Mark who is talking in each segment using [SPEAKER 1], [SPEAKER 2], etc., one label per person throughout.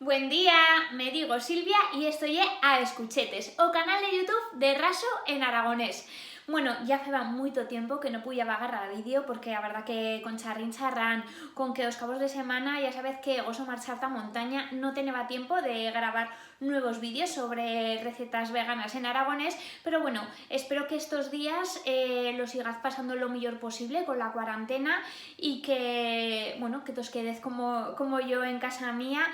[SPEAKER 1] Buen día, me digo Silvia y estoy a Escuchetes, o canal de YouTube de Raso en aragonés. Bueno, ya feba moito tempo que non puya agarrar vídeo porque a verdad que con charrán, con que os cabos de semana ya sabéis que gozo marchar a montaña, no tenía tiempo de gravar nuevos vídeos sobre recetas veganas en aragonés, pero bueno, espero que estos días lo sigáis pasando lo mejor posible con la cuarentena y que, bueno, que os quedéis como yo en casa mía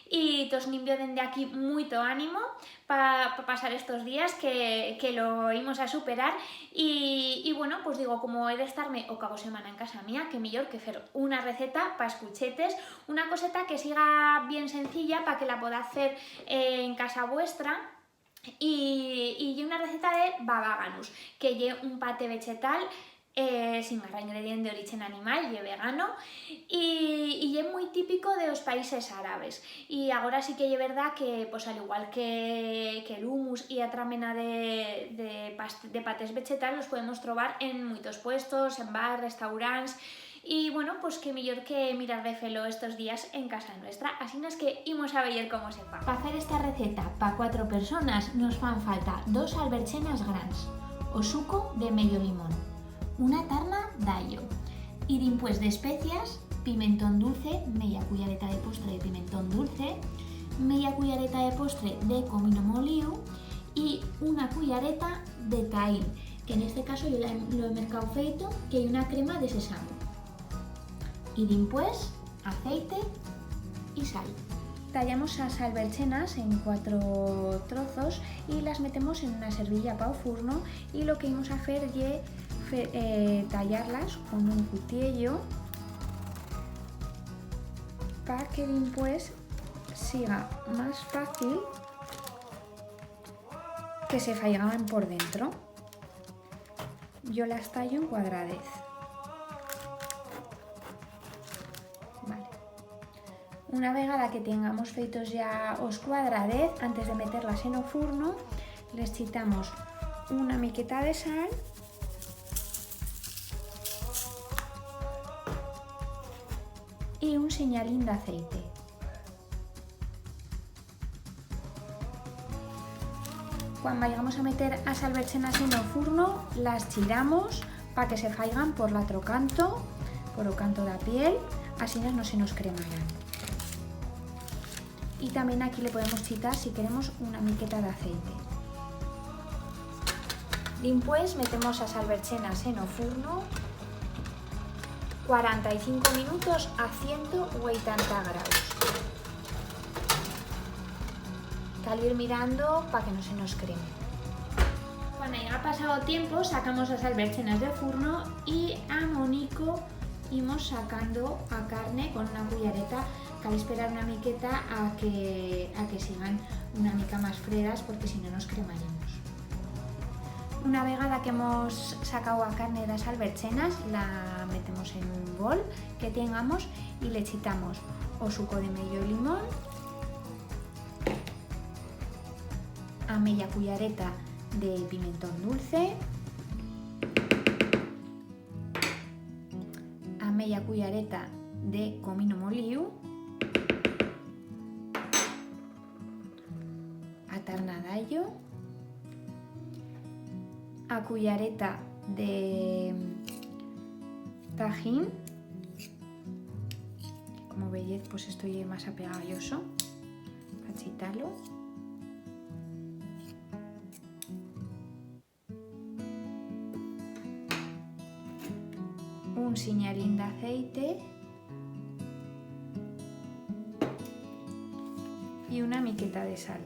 [SPEAKER 1] y os envío desde aquí mucho ánimo para pasar estos días que lo íbamos a superar y bueno, pues digo, como he de estarme o cabo semana en casa mía, que mejor que hacer una receta para Escuchetes, una coseta que siga bien sencilla para que la podáis hacer en casa vuestra. Y una receta de babaganus, que lleva un pate vegetal sin agarrar ingrediente de origen animal y vegano y es muy típico de los países árabes y ahora sí que es verdad que pues al igual que el hummus y otra mena de patés vegetales los podemos trobar en muchos puestos, en bar, restaurantes y bueno, pues que mejor que mirar de felo estos días en casa nuestra, así es que íbamos a ver cómo se fa. Para hacer esta receta para 4 personas nos fan falta 2 alberchenas grandes, o suco de medio limón, una tarna d'allo y después de especias, pimentón dulce, media cuchareta de postre de pimentón dulce, media cuchareta de postre de comino molido y una cuchareta de taín, que en este caso yo lo he mercado feito, que hay una crema de sésamo. Y después aceite y sal. Tallamos las alberchenas en 4 trozos y las metemos en una servilla para el furno y lo que vamos a hacer es tallarlas con un cuchillo para que después siga más fácil que se faigan por dentro. Yo las tallo en cuadradez. Una vegada que tengamos feitos ya os cuadradez, antes de meterlas en el furno, les chitamos una miqueta de sal y un señalín de aceite. Cuando vayamos a meter las alberchenas en el furno, las chiramos para que se faigan por el otro canto, por el canto de la piel, así no se nos cremarán. Y también aquí le podemos chitar si queremos una miqueta de aceite. Después metemos las alberchenas en el furno 45 minutos a 180 grados. Cal ir mirando para que no se nos creme. Cuando haya pasado tiempo sacamos las alberchenas del furno y a monico íbamos sacando a carne con una cuchareta. Cal esperar una miqueta a que sigan una mica más fredas porque si no nos cremaríamos. Una vegada que hemos sacado a carne de las alberchenas la metemos en un bol que tengamos y le chitamos o suco de medio limón, a media cuchareta de pimentón dulce, a media cuchareta de comino molido, a tarna d'allo, a cuchareta de tajín, como veis pues estoy más apegalloso, para chitarlo, un señalín de aceite y una miqueta de sal.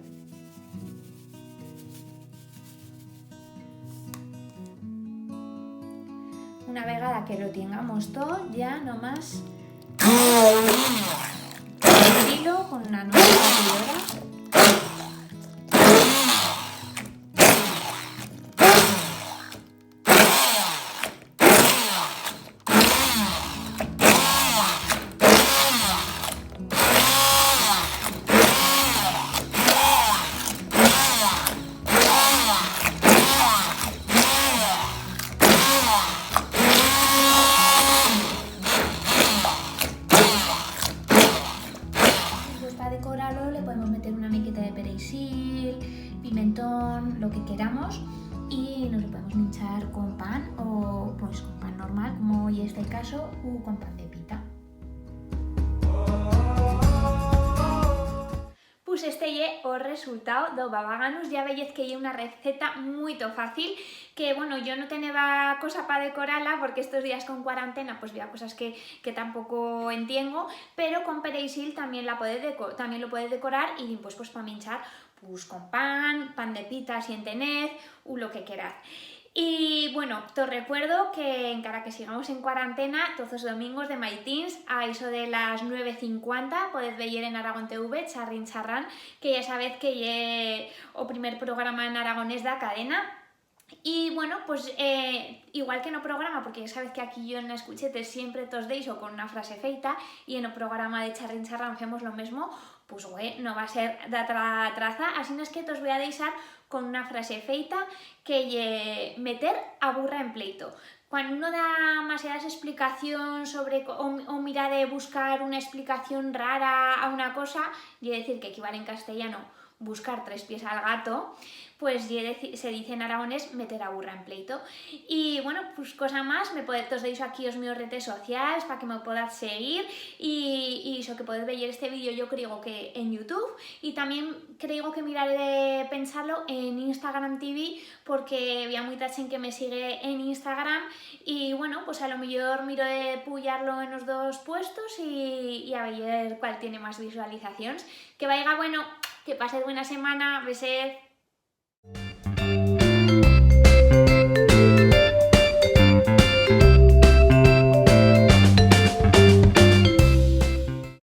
[SPEAKER 1] Una vegada que lo tengamos todo, ya nomás hilo con una nueva batidora. Para decorarlo le raso u con pan de pita. Pues este ye o resultado do babaganus. Ya veis que ye una receta muy fácil, que bueno, yo no tenía cosa para decorarla porque estos días con cuarentena pues había cosas que tampoco entiendo, pero con perejil también lo puedes decorar y pues para minchar pues con pan de pita si en tened o lo que queráis. Y bueno, te recuerdo que encara que sigamos en cuarentena, todos los domingos de Maitins a eso de las 9:50 podéis ver en Aragón TV Charrin Charran, que ya sabéis que es o primer programa en aragonés de la cadena. Y bueno, pues igual que no programa, porque ya sabes que aquí yo en Escuchetes siempre tos deis o con una frase feita, y en el programa de Charrin Charran hacemos lo mismo, pues no va a ser de otra traza, así no es que os voy a deixar con una frase feita que meter a burra en pleito. Cuando uno da demasiadas explicaciones sobre o mira de buscar una explicación rara a una cosa, y decir que equivale en castellano buscar tres pies al gato, pues se dice en aragonés meter a burra en pleito. Y bueno, pues cosa más, os deis aquí os míos redes sociales para que me podáis seguir y eso que podéis ver este vídeo yo creo que en YouTube, y también creo que miraré de pensarlo en Instagram TV porque había mucha gente que me sigue en Instagram y bueno, pues a lo mejor miro de pullarlo en los dos puestos y a ver cuál tiene más visualizaciones. Que vaya bueno, que pases buena semana, besed.